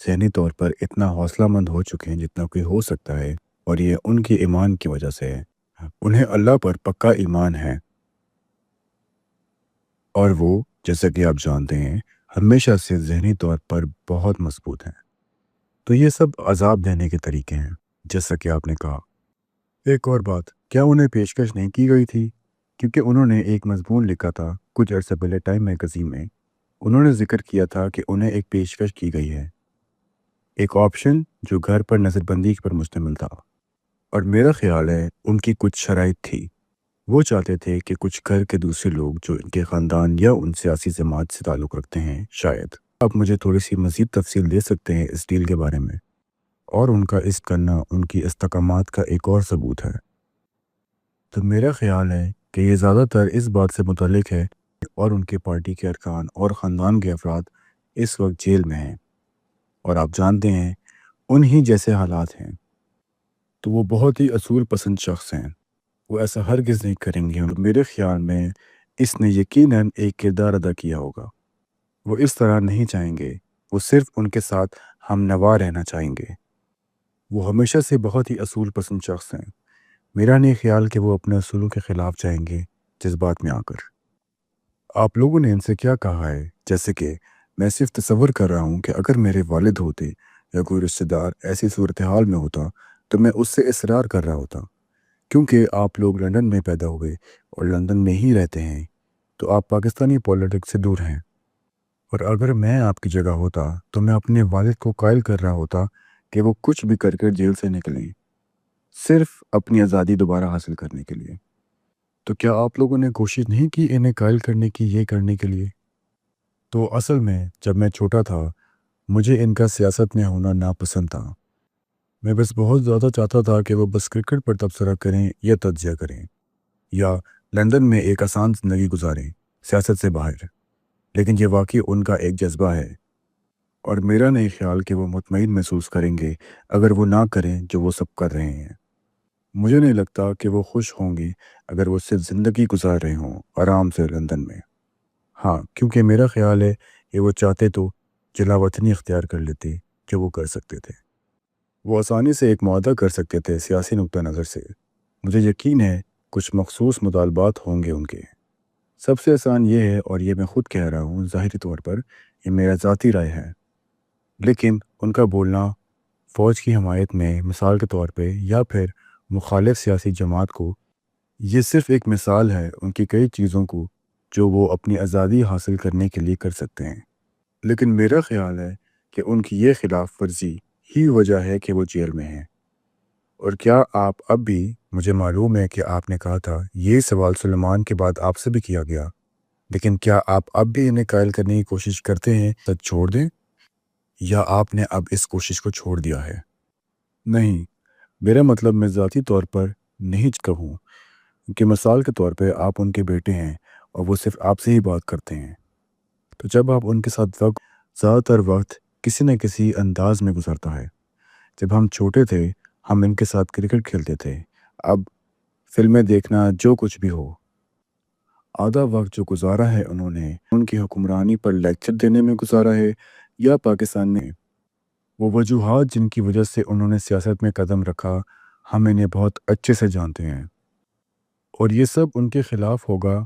ذہنی طور پر اتنا حوصلہ مند ہو چکے ہیں جتنا کوئی ہو سکتا ہے، اور یہ ان کے ایمان کی وجہ سے ہے۔ انہیں اللہ پر پکا ایمان ہے، اور وہ جیسا کہ آپ جانتے ہیں ہمیشہ سے ذہنی طور پر بہت مضبوط ہیں۔ تو یہ سب عذاب دینے کے طریقے ہیں، جیسا کہ آپ نے کہا۔ ایک اور بات، کیا انہیں پیشکش نہیں کی گئی تھی؟ کیونکہ انہوں نے ایک مضمون لکھا تھا کچھ عرصہ پہلے ٹائم میگزین میں، انہوں نے ذکر کیا تھا کہ انہیں ایک پیشکش کی گئی ہے، ایک آپشن جو گھر پر نظر بندی پر مشتمل تھا، اور میرا خیال ہے ان کی کچھ شرائط تھی۔ وہ چاہتے تھے کہ کچھ گھر کے دوسرے لوگ جو ان کے خاندان یا ان سیاسی جماعت سے تعلق رکھتے ہیں، شاید آپ مجھے تھوڑی سی مزید تفصیل دے سکتے ہیں اس ڈیل کے بارے میں، اور ان کا اس کرنا ان کی استقامات کا ایک اور ثبوت ہے۔ تو میرا خیال ہے کہ یہ زیادہ تر اس بات سے متعلق ہے اور ان کے پارٹی کے ارکان اور خاندان کے افراد اس وقت جیل میں ہیں، اور آپ جانتے ہیں انہی جیسے حالات ہیں، تو وہ بہت ہی اصول پسند شخص ہیں، وہ ایسا ہرگز نہیں کریں گے۔ میرے خیال میں اس نے یقیناً ایک کردار ادا کیا ہوگا، وہ اس طرح نہیں چاہیں گے، وہ صرف ان کے ساتھ ہم نوا رہنا چاہیں گے۔ وہ ہمیشہ سے بہت ہی اصول پسند شخص ہیں، میرا نہیں خیال کہ وہ اپنے اصولوں کے خلاف جائیں گے جذبات میں آ کر۔ آپ لوگوں نے ان سے کیا کہا ہے؟ جیسے کہ میں صرف تصور کر رہا ہوں کہ اگر میرے والد ہوتے یا کوئی رشتہ دار ایسی صورتحال میں ہوتا تو میں اس سے اصرار کر رہا ہوتا، کیونکہ آپ لوگ لندن میں پیدا ہوئے اور لندن میں ہی رہتے ہیں، تو آپ پاکستانی پولیٹکس سے دور ہیں، اور اگر میں آپ کی جگہ ہوتا تو میں اپنے والد کو قائل کر رہا ہوتا کہ وہ کچھ بھی کر کر جیل سے نکلیں، صرف اپنی آزادی دوبارہ حاصل کرنے کے لیے۔ تو کیا آپ لوگوں نے کوشش نہیں کی انہیں قائل کرنے کی، یہ کرنے کے لیے؟ تو اصل میں جب میں چھوٹا تھا مجھے ان کا سیاست میں ہونا ناپسند تھا، میں بس بہت زیادہ چاہتا تھا کہ وہ بس کرکٹ پر تبصرہ کریں یا تجزیہ کریں، یا لندن میں ایک آسان زندگی گزاریں سیاست سے باہر، لیکن یہ واقعی ان کا ایک جذبہ ہے، اور میرا نہیں خیال کہ وہ مطمئن محسوس کریں گے اگر وہ نہ کریں جو وہ سب کر رہے ہیں۔ مجھے نہیں لگتا کہ وہ خوش ہوں گی اگر وہ صرف زندگی گزار رہے ہوں آرام سے لندن میں۔ ہاں، کیونکہ میرا خیال ہے کہ وہ چاہتے تو جلا وطنی اختیار کر لیتے جو وہ کر سکتے تھے، وہ آسانی سے ایک معاہدہ کر سکتے تھے سیاسی نقطہ نظر سے۔ مجھے یقین ہے کچھ مخصوص مطالبات ہوں گے ان کے، سب سے آسان یہ ہے، اور یہ میں خود کہہ رہا ہوں ظاہری طور پر، یہ میرا ذاتی رائے ہے، لیکن ان کا بولنا فوج کی حمایت میں مثال کے طور پہ یا پھر مخالف سیاسی جماعت کو، یہ صرف ایک مثال ہے ان کی کئی چیزوں کو جو وہ اپنی آزادی حاصل کرنے کے لیے کر سکتے ہیں، لیکن میرا خیال ہے کہ ان کی یہ خلاف ورزی ہی وجہ ہے کہ وہ جیل میں ہیں۔ اور کیا آپ اب بھی، مجھے معلوم ہے کہ آپ نے کہا تھا یہ سوال سلیمان کے بعد آپ سے بھی کیا گیا، لیکن کیا آپ اب بھی انہیں قائل کرنے کی کوشش کرتے ہیں سچ چھوڑ دیں، یا آپ نے اب اس کوشش کو چھوڑ دیا ہے؟ نہیں، میرا مطلب میں ذاتی طور پر نہیں کہوں، کہ مثال کے طور پہ آپ ان کے بیٹے ہیں اور وہ صرف آپ سے ہی بات کرتے ہیں، تو جب آپ ان کے ساتھ زیادہ تر وقت کسی نہ کسی انداز میں گزرتا ہے۔ جب ہم چھوٹے تھے ہم ان کے ساتھ کرکٹ کھیلتے تھے، اب فلمیں دیکھنا، جو کچھ بھی ہو، آدھا وقت جو گزارا ہے انہوں نے ان کی حکمرانی پر لیکچر دینے میں گزارا ہے یا پاکستان میں۔ وہ وجوہات جن کی وجہ سے انہوں نے سیاست میں قدم رکھا ہم انہیں بہت اچھے سے جانتے ہیں، اور یہ سب ان کے خلاف ہوگا۔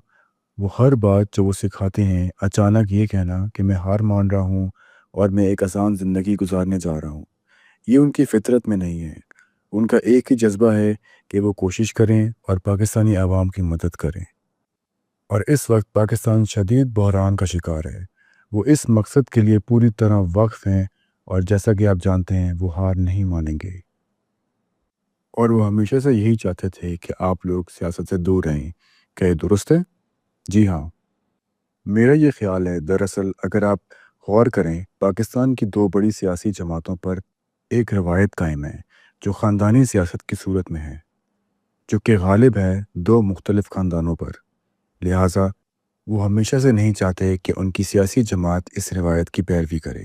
وہ ہر بات جو وہ سکھاتے ہیں، اچانک یہ کہنا کہ میں ہار مان رہا ہوں اور میں ایک آسان زندگی گزارنے جا رہا ہوں، یہ ان کی فطرت میں نہیں ہے۔ ان کا ایک ہی جذبہ ہے کہ وہ کوشش کریں اور پاکستانی عوام کی مدد کریں، اور اس وقت پاکستان شدید بحران کا شکار ہے۔ وہ اس مقصد کے لیے پوری طرح وقف ہیں، اور جیسا کہ آپ جانتے ہیں وہ ہار نہیں مانیں گے، اور وہ ہمیشہ سے یہی چاہتے تھے کہ آپ لوگ سیاست سے دور رہیں۔ کیا یہ درست ہے؟ جی ہاں، میرا یہ خیال ہے۔ دراصل اگر آپ غور کریں، پاکستان کی دو بڑی سیاسی جماعتوں پر ایک روایت قائم ہے جو خاندانی سیاست کی صورت میں ہے، جو کہ غالب ہے دو مختلف خاندانوں پر، لہٰذا وہ ہمیشہ سے نہیں چاہتے کہ ان کی سیاسی جماعت اس روایت کی پیروی کرے،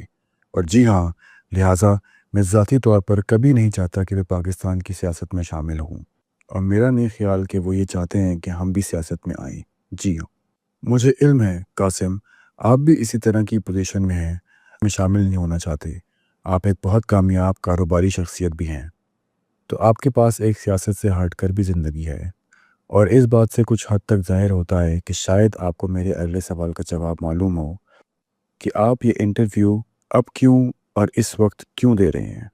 اور جی ہاں، لہٰذا میں ذاتی طور پر کبھی نہیں چاہتا کہ وہ پاکستان کی سیاست میں شامل ہوں، اور میرا نہیں خیال کہ وہ یہ چاہتے ہیں کہ ہم بھی سیاست میں آئیں۔ جی ہاں، مجھے علم ہے قاسم، آپ بھی اسی طرح کی پوزیشن میں ہیں، میں شامل نہیں ہونا چاہتے، آپ ایک بہت کامیاب کاروباری شخصیت بھی ہیں، تو آپ کے پاس ایک سیاست سے ہٹ کر بھی زندگی ہے، اور اس بات سے کچھ حد تک ظاہر ہوتا ہے کہ شاید آپ کو میرے اگلے سوال کا جواب معلوم ہو کہ آپ یہ انٹرویو اب کیوں اور اس وقت کیوں دے رہے ہیں۔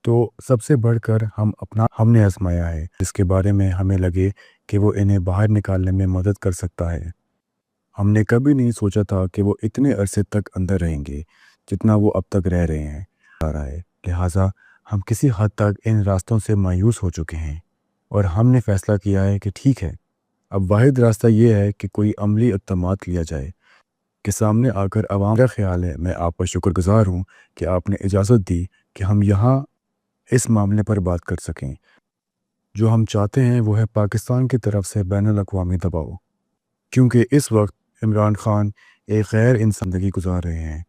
تو سب سے بڑھ کر ہم نے آزمایا ہے جس کے بارے میں ہمیں لگے کہ وہ انہیں باہر نکالنے میں مدد کر سکتا ہے۔ ہم نے کبھی نہیں سوچا تھا کہ وہ اتنے عرصے تک اندر رہیں گے جتنا وہ اب تک رہ رہے ہیں۔ لہٰذا ہم کسی حد تک ان راستوں سے مایوس ہو چکے ہیں، اور ہم نے فیصلہ کیا ہے کہ ٹھیک ہے، اب واحد راستہ یہ ہے کہ کوئی عملی اقدامات لیا جائے کہ سامنے آ کر عوام کا خیال ہے۔ میں آپ کا شکر گزار ہوں کہ آپ نے اجازت دی کہ ہم یہاں اس معاملے پر بات کر سکیں۔ جو ہم چاہتے ہیں وہ ہے پاکستان کی طرف سے بین الاقوامی دباؤ، کیونکہ اس وقت عمران خان ایک غیر انسانی زندگی گزار رہے ہیں۔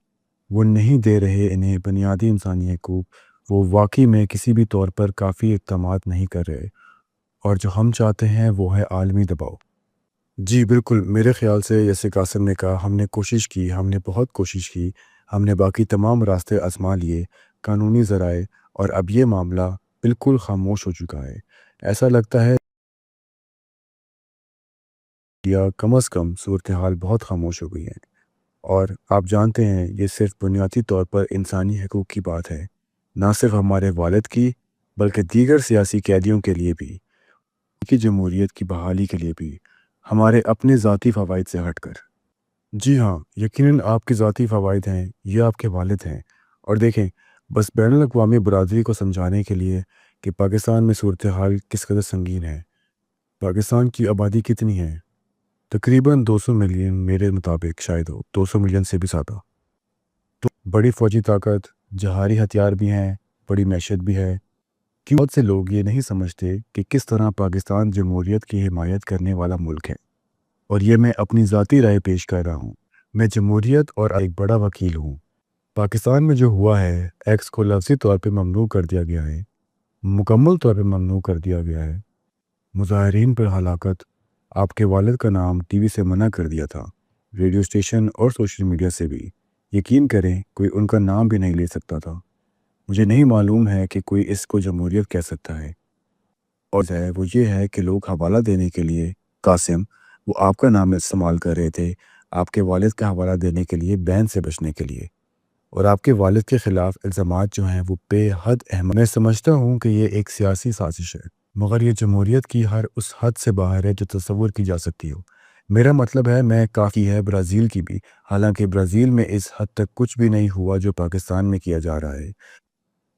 وہ نہیں دے رہے انہیں بنیادی انسانی حقوق، وہ واقعی میں کسی بھی طور پر کافی اقدامات نہیں کر رہے، اور جو ہم چاہتے ہیں وہ ہے عالمی دباؤ۔ جی بالکل، میرے خیال سے جیسے قاسم نے کہا، ہم نے کوشش کی، ہم نے بہت کوشش کی، ہم نے باقی تمام راستے آزما لیے، قانونی ذرائع، اور اب یہ معاملہ بالکل خاموش ہو چکا ہے۔ ایسا لگتا ہے یا کم از کم صورتحال بہت خاموش ہو گئی ہے، اور آپ جانتے ہیں یہ صرف بنیادی طور پر انسانی حقوق کی بات ہے، نہ صرف ہمارے والد کی بلکہ دیگر سیاسی قیدیوں کے لیے بھی، کی جمہوریت کی بحالی کے لیے بھی، ہمارے اپنے ذاتی فوائد سے ہٹ کر۔ جی ہاں، یقیناً آپ کے ذاتی فوائد ہیں، یہ آپ کے والد ہیں، اور دیکھیں، بس بین الاقوامی برادری کو سمجھانے کے لیے کہ پاکستان میں صورتحال کس قدر سنگین ہے۔ پاکستان کی آبادی کتنی ہے؟ تقریباً 200 ملین، میرے مطابق شاید ہو 200 ملین سے بھی زیادہ۔ تو بڑی فوجی طاقت، جہاری ہتھیار بھی ہیں، بڑی معیشت بھی ہے۔ بہت سے لوگ یہ نہیں سمجھتے کہ کس طرح پاکستان جمہوریت کی حمایت کرنے والا ملک ہے، اور یہ میں اپنی ذاتی رائے پیش کر رہا ہوں۔ میں جمہوریت اور ایک بڑا وکیل ہوں۔ پاکستان میں جو ہوا ہے، ایکس کو لفظی طور پہ ممنوع کر دیا گیا ہے، مکمل طور پہ ممنوع کر دیا گیا ہے۔ مظاہرین پر ہلاکت، آپ کے والد کا نام ٹی وی سے منع کر دیا تھا، ریڈیو اسٹیشن اور سوشل میڈیا سے بھی۔ یقین کریں، کوئی ان کا نام بھی نہیں لے سکتا تھا۔ مجھے نہیں معلوم ہے کہ کوئی اس کو جمہوریت کہہ سکتا ہے، اور وہ یہ ہے کہ لوگ حوالہ دینے کے لیے، قاسم، وہ آپ کا نام استعمال کر رہے تھے آپ کے والد کا حوالہ دینے کے لیے، بین سے بچنے کے لیے، اور آپ کے والد کے خلاف الزامات جو ہیں وہ بے حد اہم۔ میں سمجھتا ہوں کہ یہ ایک سیاسی سازش ہے، مگر یہ جمہوریت کی ہر اس حد سے باہر ہے جو تصور کی جا سکتی ہو۔ میرا مطلب ہے، میں کافی ہے برازیل کی بھی، حالانکہ برازیل میں اس حد تک کچھ بھی نہیں ہوا جو پاکستان میں کیا جا رہا ہے۔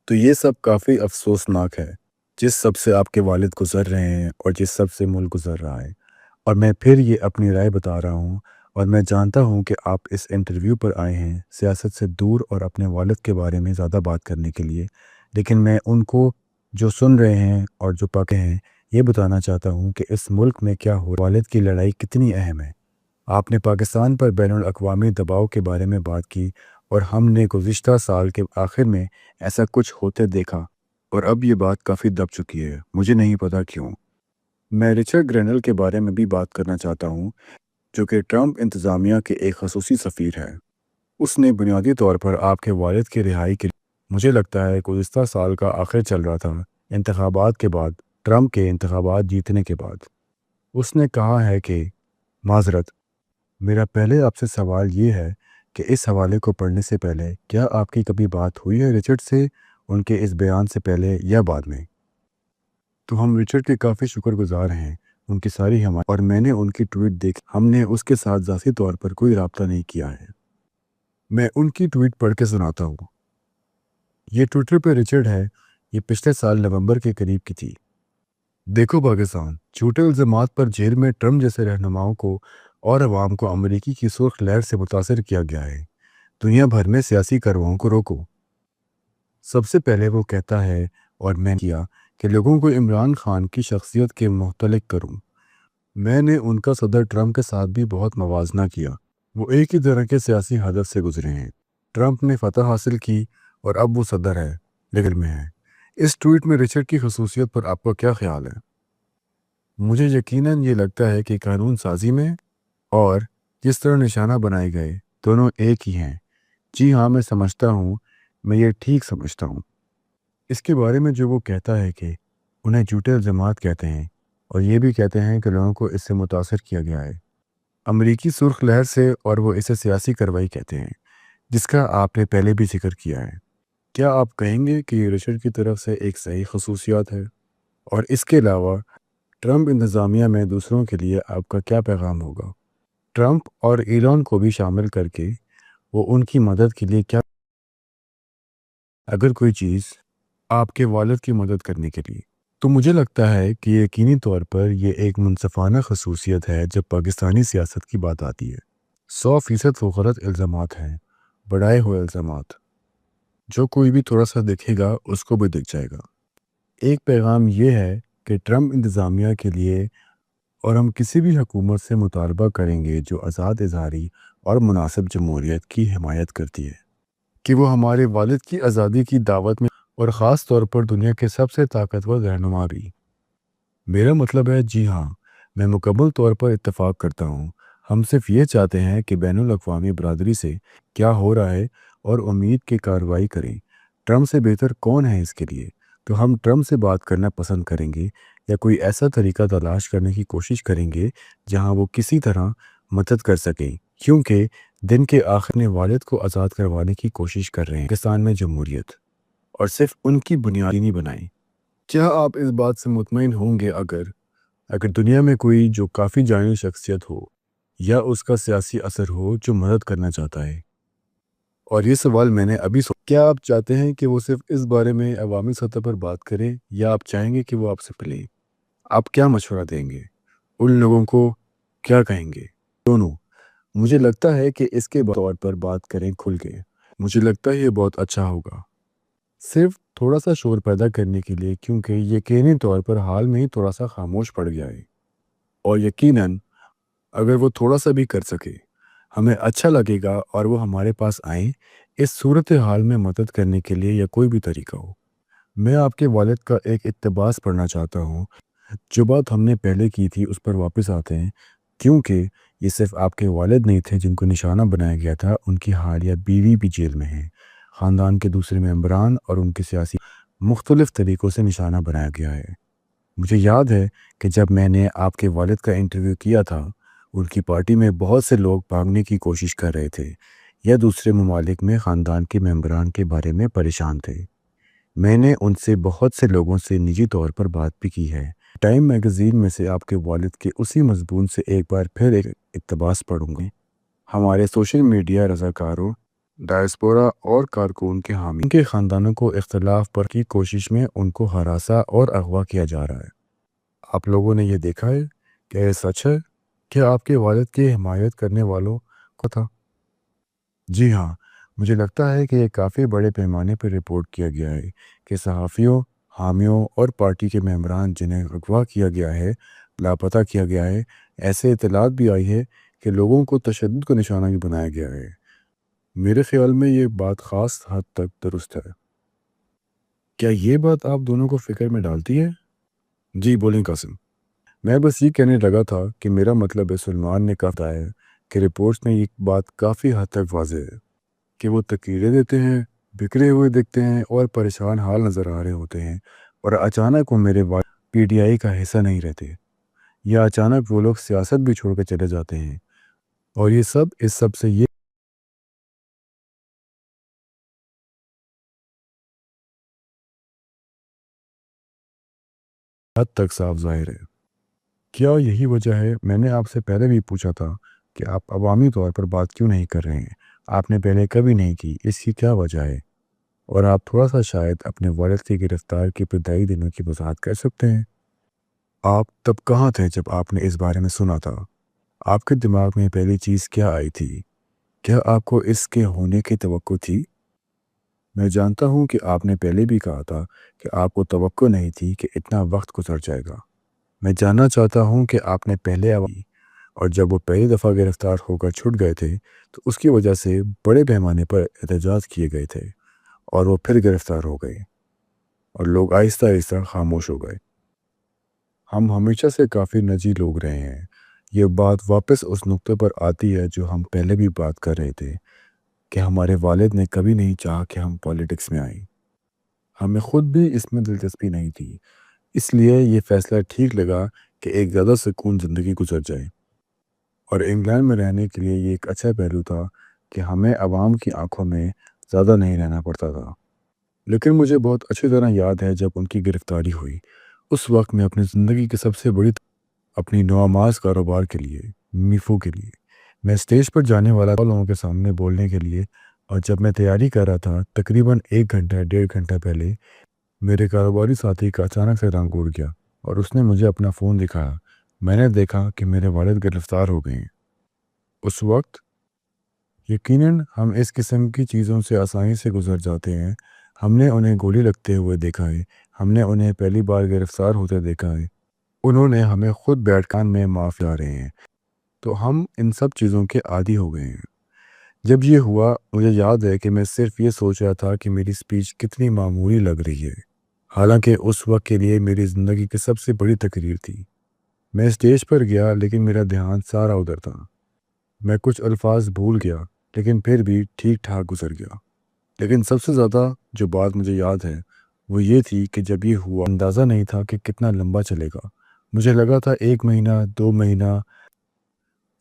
تو یہ سب کافی افسوسناک ہے، جس سب سے آپ کے والد گزر رہے ہیں اور جس سب سے ملک گزر رہا ہے۔ اور میں پھر یہ اپنی رائے بتا رہا ہوں، اور میں جانتا ہوں کہ آپ اس انٹرویو پر آئے ہیں سیاست سے دور اور اپنے والد کے بارے میں زیادہ بات کرنے کے لیے، لیکن میں ان کو جو سن رہے ہیں اور جو پکے ہیں یہ بتانا چاہتا ہوں کہ اس ملک میں کیا ہو، والد کی لڑائی کتنی اہم ہے۔ آپ نے پاکستان پر بین الاقوامی دباؤ کے بارے میں بات کی، اور ہم نے گزشتہ سال کے آخر میں ایسا کچھ ہوتے دیکھا، اور اب یہ بات کافی دب چکی ہے، مجھے نہیں پتا کیوں۔ میں رچرڈ گرینل کے بارے میں بھی بات کرنا چاہتا ہوں، جو کہ ٹرمپ انتظامیہ کے ایک خصوصی سفیر ہے۔ اس نے بنیادی طور پر آپ کے والد کی رہائی کے لیے، مجھے لگتا ہے گزشتہ سال کا آخر چل رہا تھا، انتخابات کے بعد، ٹرمپ کے انتخابات جیتنے کے بعد، اس نے کہا ہے کہ معذرت، میرا پہلے آپ سے سوال یہ ہے کہ اس حوالے کو پڑھنے سے پہلے کیا آپ کی کبھی بات ہوئی ہے رچرڈ سے، ان کے اس بیان سے پہلے یا بعد میں؟ تو ہم رچرڈ کے کافی شکر گزار ہیں، ان کی ساری حمایت، اور میں نے ان کی ٹویٹ دیکھ، ہم نے اس کے ساتھ ذاتی طور پر کوئی رابطہ نہیں کیا ہے۔ میں ان کی ٹویٹ پڑھ کے سناتا ہوں۔ یہ ٹویٹر پہ رچرڈ ہے، یہ پچھلے سال نومبر کے قریب کی تھی۔ دیکھو پاکستان، جھوٹے الزامات پر جیل میں ٹرمپ جیسے رہنماؤں کو اور عوام کو امریکی کی سرخ لہر سے متاثر کیا گیا ہے۔ دنیا بھر میں سیاسی کارروائی کو روکو۔ سب سے پہلے وہ کہتا ہے، اور میں نے کیا کہ لوگوں کو عمران خان کی شخصیت کے متعلق کروں۔ میں نے ان کا صدر ٹرمپ کے ساتھ بھی بہت موازنہ کیا، وہ ایک ہی طرح کے سیاسی ہدف سے گزرے ہیں۔ ٹرمپ نے فتح حاصل کی اور اب وہ صدر ہے، لیکن میں ہے۔ اس ٹویٹ میں رچرڈ کی خصوصیت پر آپ کا کیا خیال ہے؟ مجھے یقیناً یہ لگتا ہے کہ قانون سازی میں اور جس طرح نشانہ بنائے گئے، دونوں ایک ہی ہیں۔ جی ہاں، میں سمجھتا ہوں میں یہ ٹھیک سمجھتا ہوں۔ اس کے بارے میں جو وہ کہتا ہے کہ انہیں جھوٹے الزامات کہتے ہیں اور یہ بھی کہتے ہیں کہ لوگوں کو اس سے متاثر کیا گیا ہے امریکی سرخ لہر سے، اور وہ اسے سیاسی کارروائی کہتے ہیں، جس کا آپ نے پہلے بھی ذکر کیا ہے۔ کیا آپ کہیں گے کہ یہ رچرڈ کی طرف سے ایک صحیح خصوصیات ہے؟ اور اس کے علاوہ ٹرمپ انتظامیہ میں دوسروں کے لیے آپ کا کیا پیغام ہوگا؟ ٹرمپ اور ایلان کو بھی شامل کر کے وہ ان کی مدد کے لیے کیا، اگر کوئی چیز آپ کے والد کی مدد کرنے کے لیے؟ تو مجھے لگتا ہے کہ یقینی طور پر یہ ایک منصفانہ خصوصیت ہے جب پاکستانی سیاست کی بات آتی ہے۔ 100% وہ غلط الزامات ہیں، بڑھائے ہوئے الزامات، جو کوئی بھی تھوڑا سا دیکھے گا اس کو بھی دکھ جائے گا۔ ایک پیغام یہ ہے کہ ٹرمپ انتظامیہ کے لیے، اور ہم کسی بھی حکومت سے مطالبہ کریں گے جو آزاد اظہاری اور مناسب جمہوریت کی حمایت کرتی ہے، کہ وہ ہمارے والد کی آزادی کی دعوت میں، اور خاص طور پر دنیا کے سب سے طاقتور رہنما بھی۔ میرا مطلب ہے، جی ہاں، میں مکمل طور پر اتفاق کرتا ہوں۔ ہم صرف یہ چاہتے ہیں کہ بین الاقوامی برادری سے کیا ہو رہا ہے اور امید کی کارروائی کریں۔ ٹرمپ سے بہتر کون ہے اس کے لیے؟ تو ہم ٹرمپ سے بات کرنا پسند کریں گے، یا کوئی ایسا طریقہ تلاش کرنے کی کوشش کریں گے جہاں وہ کسی طرح مدد کر سکیں، کیونکہ دن کے آخر میں والد کو آزاد کروانے کی کوشش کر رہے ہیں پاکستان میں جمہوریت، اور صرف ان کی بنیادی نہیں بنائیں۔ کیا آپ اس بات سے مطمئن ہوں گے اگر دنیا میں کوئی جو کافی جانی شخصیت ہو یا اس کا سیاسی اثر ہو جو مدد کرنا چاہتا ہے؟ اور یہ سوال میں نے ابھی کیا آپ چاہتے ہیں کہ وہ صرف اس بارے میں عوامی سطح پر بات کریں، یا آپ چاہیں گے کہ وہ آپ سے ملیں؟ آپ کیا مشورہ دیں گے؟ ان لوگوں کو کیا کہیں گے؟ دونوں۔ مجھے لگتا ہے کہ اس کے طور پر بات کریں کھل کے۔ مجھے لگتا ہے یہ بہت اچھا ہوگا، صرف تھوڑا سا شور پیدا کرنے کے لیے، کیونکہ یقینی طور پر حال میں ہی تھوڑا سا خاموش پڑ گیا ہے، اور یقیناً اگر وہ تھوڑا سا بھی کر سکے ہمیں اچھا لگے گا، اور وہ ہمارے پاس آئیں اس صورتحال میں مدد کرنے کے لیے، یا کوئی بھی طریقہ ہو۔ میں آپ کے والد کا ایک اقتباس پڑھنا چاہتا ہوں۔ جو بات ہم نے پہلے کی تھی اس پر واپس آتے ہیں، کیونکہ یہ صرف آپ کے والد نہیں تھے جن کو نشانہ بنایا گیا تھا، ان کی حالیہ بیوی بھی جیل میں ہیں، خاندان کے دوسرے ممبران اور ان کے سیاسی مختلف طریقوں سے نشانہ بنایا گیا ہے۔ مجھے یاد ہے کہ جب میں نے آپ کے والد کا انٹرویو کیا تھا، ان کی پارٹی میں بہت سے لوگ بھاگنے کی کوشش کر رہے تھے یا دوسرے ممالک میں خاندان کے ممبران کے بارے میں پریشان تھے۔ میں نے ان سے بہت سے لوگوں سے نجی طور پر بات بھی کی ہے۔ ٹائم میگزین میں سے آپ کے والد کے اسی مضمون سے ایک بار پھر ایک اقتباس پڑھوں گے۔ ہمارے سوشل میڈیا رضاکاروں، ڈائسپورا اور کارکن کے حامی، ان کے خاندانوں کو اختلاف پر کی کوشش میں ان کو ہراساں اور اغوا کیا جا رہا ہے۔ آپ لوگوں نے یہ دیکھا ہے؟ کیا یہ سچ ہے؟ کیا آپ کے والد کی حمایت کرنے والوں کو تھا؟ جی ہاں، مجھے لگتا ہے کہ یہ کافی بڑے پیمانے پر رپورٹ کیا گیا ہے کہ صحافیوں، حامیوں اور پارٹی کے ممبران جنہیں اغوا کیا گیا ہے، لاپتہ کیا گیا ہے۔ ایسے اطلاعات بھی آئی ہے کہ لوگوں کو تشدد کا نشانہ بھی بنایا گیا ہے۔ میرے خیال میں یہ بات خاص حد تک درست ہے۔ کیا یہ بات آپ دونوں کو فکر میں ڈالتی ہے؟ جی بولیں قاسم۔ میں بس یہ کہنے لگا تھا کہ میرا مطلب ہے، سلمان نے کہا ہے کہ رپورٹس میں یہ بات کافی حد تک واضح ہے کہ وہ تقریریں دیتے ہیں، بکھرے ہوئے دکھتے ہیں اور پریشان حال نظر آ رہے ہوتے ہیں، اور اچانک وہ میرے والد پی ٹی آئی کا حصہ نہیں رہتے، یا اچانک وہ لوگ سیاست بھی چھوڑ کے چلے جاتے ہیں، اور یہ سب اس سب سے یہ حد تک صاف ظاہر ہے۔ کیا یہی وجہ ہے؟ میں نے آپ سے پہلے بھی پوچھا تھا کہ آپ عوامی طور پر بات کیوں نہیں کر رہے ہیں۔ آپ نے پہلے کبھی نہیں کی، اس کی کیا وجہ ہے؟ اور آپ تھوڑا سا شاید اپنے والد کی گرفتار کے ابتدائی دنوں کی وضاحت کر سکتے ہیں۔ آپ تب کہاں تھے جب آپ نے اس بارے میں سنا تھا؟ آپ کے دماغ میں پہلی چیز کیا آئی تھی؟ کیا آپ کو اس کے ہونے کی توقع تھی؟ میں جانتا ہوں کہ آپ نے پہلے بھی کہا تھا کہ آپ کو توقع نہیں تھی کہ اتنا وقت گزر جائے گا۔ میں جاننا چاہتا ہوں کہ آپ نے پہلے اور جب وہ پہلی دفعہ گرفتار ہو کر چھٹ گئے تھے تو اس کی وجہ سے بڑے پیمانے پر احتجاج کیے گئے تھے، اور وہ پھر گرفتار ہو گئے، اور لوگ آہستہ آہستہ خاموش ہو گئے۔ ہم ہمیشہ سے کافی نجی لوگ رہے ہیں۔ یہ بات واپس اس نقطے پر آتی ہے جو ہم پہلے بھی بات کر رہے تھے، کہ ہمارے والد نے کبھی نہیں چاہا کہ ہم پالیٹکس میں آئیں۔ ہمیں خود بھی اس میں دلچسپی نہیں تھی، اس لیے یہ فیصلہ ٹھیک لگا کہ ایک زیادہ سکون زندگی گزر جائے۔ اور انگلینڈ میں رہنے کے لیے یہ ایک اچھا پہلو تھا کہ ہمیں عوام کی آنکھوں میں زیادہ نہیں رہنا پڑتا تھا۔ لیکن مجھے بہت اچھی طرح یاد ہے جب ان کی گرفتاری ہوئی۔ اس وقت میں اپنی زندگی کی سب سے بڑی اپنی نوآماز کاروبار کے لیے، میفو کے لیے، میں اسٹیج پر جانے والا تھا لوگوں کے سامنے بولنے کے لیے، اور جب میں تیاری کر رہا تھا تقریباً 1 گھنٹہ 1.5 گھنٹہ پہلے میرے کاروباری ساتھی کا اچانک سے رنگ اڑ گیا اور اس نے مجھے اپنا فون دکھایا۔ میں نے دیکھا کہ میرے والد گرفتار ہو گئے ہیں۔ اس وقت یقیناً ہم اس قسم کی چیزوں سے آسانی سے گزر جاتے ہیں۔ ہم نے انہیں گولی لگتے ہوئے دیکھا ہے، ہم نے انہیں پہلی بار گرفتار ہوتے دیکھا ہے، انہوں نے ہمیں خود بیٹھ کان میں معاف لا رہے ہیں، تو ہم ان سب چیزوں کے عادی ہو گئے ہیں۔ جب یہ ہوا مجھے یاد ہے کہ میں صرف یہ سوچ رہا تھا کہ میری سپیچ کتنی معمولی لگ رہی ہے، حالانکہ اس وقت کے لیے میری زندگی کی سب سے بڑی تقریر تھی۔ میں اسٹیج پر گیا لیکن میرا دھیان سارا ادھر تھا۔ میں کچھ الفاظ بھول گیا لیکن پھر بھی ٹھیک ٹھاک گزر گیا۔ لیکن سب سے زیادہ جو بات مجھے یاد ہے وہ یہ تھی کہ جب یہ ہوا اندازہ نہیں تھا کہ کتنا لمبا چلے گا۔ مجھے لگا تھا 1 مہینہ 2 مہینہ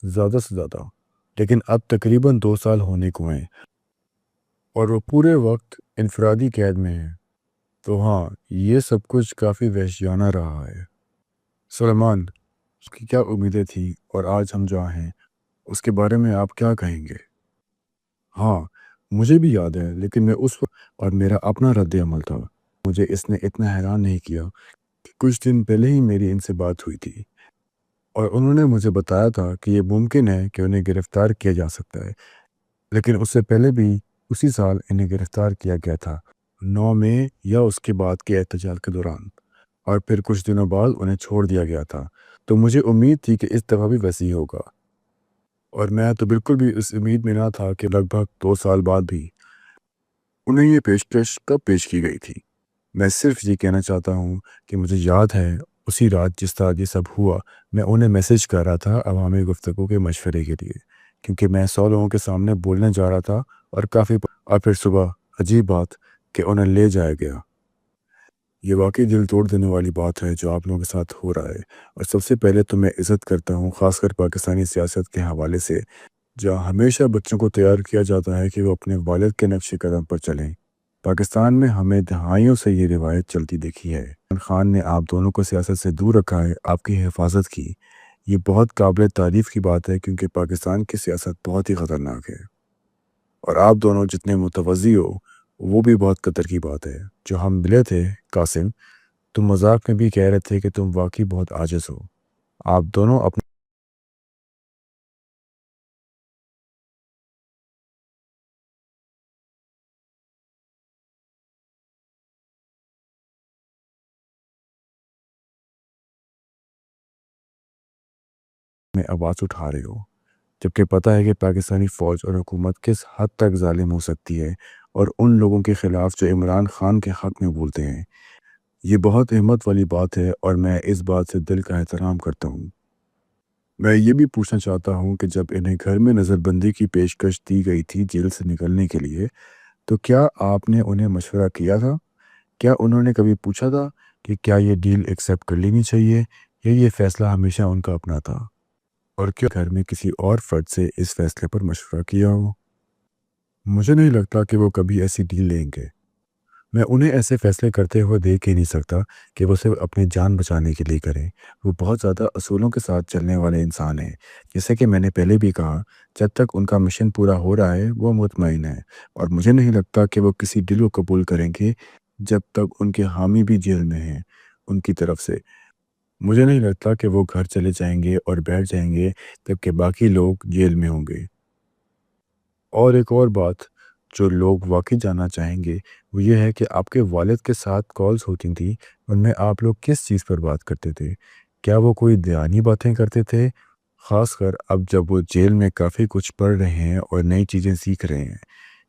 زیادہ سے زیادہ، لیکن اب تقریباً 2 سال ہونے کو ہیں اور وہ پورے وقت انفرادی قید میں ہیں۔ تو ہاں، یہ سب کچھ کافی وحشیانہ رہا ہے۔ سلیمان، اس کی کیا امیدیں تھیں اور آج ہم جہاں ہیں اس کے بارے میں آپ کیا کہیں گے؟ ہاں، مجھے بھی یاد ہے، لیکن میں اس وقت اور میرا اپنا رد عمل تھا۔ مجھے اس نے اتنا حیران نہیں کیا کہ کچھ دن پہلے ہی میری ان سے بات ہوئی تھی اور انہوں نے مجھے بتایا تھا کہ یہ ممکن ہے کہ انہیں گرفتار کیا جا سکتا ہے، لیکن اس سے پہلے بھی اسی سال انہیں گرفتار کیا گیا تھا، 9 مئی یا اس کے بعد کے احتجاج کے دوران، اور پھر کچھ دنوں بعد انہیں چھوڑ دیا گیا تھا۔ تو مجھے امید تھی کہ اس دفعہ بھی ویسے ہی ہوگا، اور میں تو بالکل بھی اس امید میں نہ تھا کہ لگ بھگ 2 سال بعد بھی انہیں یہ پیشکش کب پیش کی گئی تھی۔ میں صرف یہ کہنا چاہتا ہوں کہ مجھے یاد ہے اسی رات جس طرح یہ سب ہوا، میں انہیں میسج کر رہا تھا عوامی گفتگو کے مشورے کے لیے، کیونکہ میں 100 لوگوں کے سامنے بولنے جا رہا تھا اور پھر صبح عجیب بات کہ انہیں لے جایا گیا۔ یہ واقعی دل توڑ دینے والی بات ہے جو آپ لوگوں کے ساتھ ہو رہا ہے، اور سب سے پہلے تو میں عزت کرتا ہوں خاص کر پاکستانی سیاست کے حوالے سے، جہاں ہمیشہ بچوں کو تیار کیا جاتا ہے کہ وہ اپنے والد کے نقش قدم پر چلیں۔ پاکستان میں ہمیں دہائیوں سے یہ روایت چلتی دیکھی ہے۔ عمران خان نے آپ دونوں کو سیاست سے دور رکھا ہے، آپ کی حفاظت کی۔ یہ بہت قابل تعریف کی بات ہے کیونکہ پاکستان کی سیاست بہت ہی خطرناک ہے، اور آپ دونوں جتنے متوازی ہو وہ بھی بہت قدر کی بات ہے۔ جو ہم ملے تھے قاسم، تم مذاق میں بھی کہہ رہے تھے کہ تم واقعی بہت عاجز ہو۔ آپ دونوں اپنے میں آواز اٹھا رہے ہو، جبکہ پتہ ہے کہ پاکستانی فوج اور حکومت کس حد تک ظالم ہو سکتی ہے، اور ان لوگوں کے خلاف جو عمران خان کے حق میں بولتے ہیں۔ یہ بہت ہمت والی بات ہے اور میں اس بات سے دل کا احترام کرتا ہوں۔ میں یہ بھی پوچھنا چاہتا ہوں کہ جب انہیں گھر میں نظر بندی کی پیشکش دی گئی تھی جیل سے نکلنے کے لیے، تو کیا آپ نے انہیں مشورہ کیا تھا؟ کیا انہوں نے کبھی پوچھا تھا کہ کیا یہ ڈیل ایکسیپٹ کر لینی چاہیے یا یہ فیصلہ ہمیشہ ان کا اپنا تھا؟ اور کیا گھر میں کسی اور فرد سے اس فیصلے پر مشورہ کیا ہو؟ مجھے نہیں لگتا کہ وہ کبھی ایسی ڈیل لیں گے۔ میں انہیں ایسے فیصلے کرتے ہوئے دیکھ ہی نہیں سکتا کہ وہ صرف اپنی جان بچانے کے لیے کریں۔ وہ بہت زیادہ اصولوں کے ساتھ چلنے والے انسان ہیں۔ جیسے کہ میں نے پہلے بھی کہا، جب تک ان کا مشن پورا ہو رہا ہے وہ مطمئن ہے، اور مجھے نہیں لگتا کہ وہ کسی ڈیل کو قبول کریں گے جب تک ان کے حامی بھی جیل میں ہیں۔ ان کی طرف سے مجھے نہیں لگتا کہ وہ گھر چلے جائیں گے اور بیٹھ جائیں گے جبکہ باقی لوگ جیل میں ہوں گے۔ اور ایک اور بات جو لوگ واقعی جاننا چاہیں گے وہ یہ ہے کہ آپ کے والد کے ساتھ کالز ہوتی تھیں، ان میں آپ لوگ کس چیز پر بات کرتے تھے؟ کیا وہ کوئی دھیانی باتیں کرتے تھے؟ خاص کر اب جب وہ جیل میں کافی کچھ پڑھ رہے ہیں اور نئی چیزیں سیکھ رہے ہیں،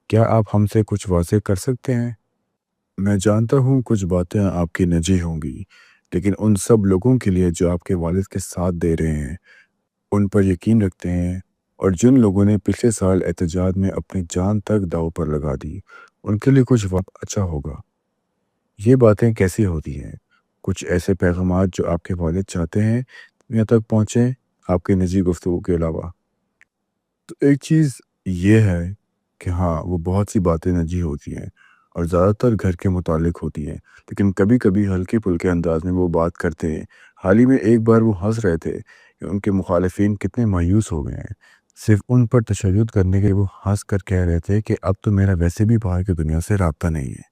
کیا آپ ہم سے کچھ واضح کر سکتے ہیں؟ میں جانتا ہوں کچھ باتیں آپ کی نجی ہوں گی، لیکن ان سب لوگوں کے لیے جو آپ کے والد کے ساتھ دے رہے ہیں، ان پر یقین رکھتے ہیں اور جن لوگوں نے پچھلے سال احتجاج میں اپنی جان تک داؤ پر لگا دی ان کے لیے کچھ وقت اچھا ہوگا۔ یہ باتیں کیسی ہوتی ہیں؟ کچھ ایسے پیغامات جو آپ کے والد چاہتے ہیں دنیا تک پہنچیں آپ کی نجی گفتگو کے علاوہ؟ تو ایک چیز یہ ہے کہ ہاں وہ بہت سی باتیں نجی ہوتی ہیں اور زیادہ تر گھر کے متعلق ہوتی ہیں، لیکن کبھی کبھی ہلکے پھلکے انداز میں وہ بات کرتے ہیں۔ حال ہی میں ایک بار وہ ہنس رہے تھے کہ ان کے مخالفین کتنے مایوس ہو گئے ہیں، صرف ان پر تشدد کرنے کے وہ ہنس کر کہہ رہے تھے کہ اب تو میرا ویسے بھی باہر کی دنیا سے رابطہ نہیں ہے۔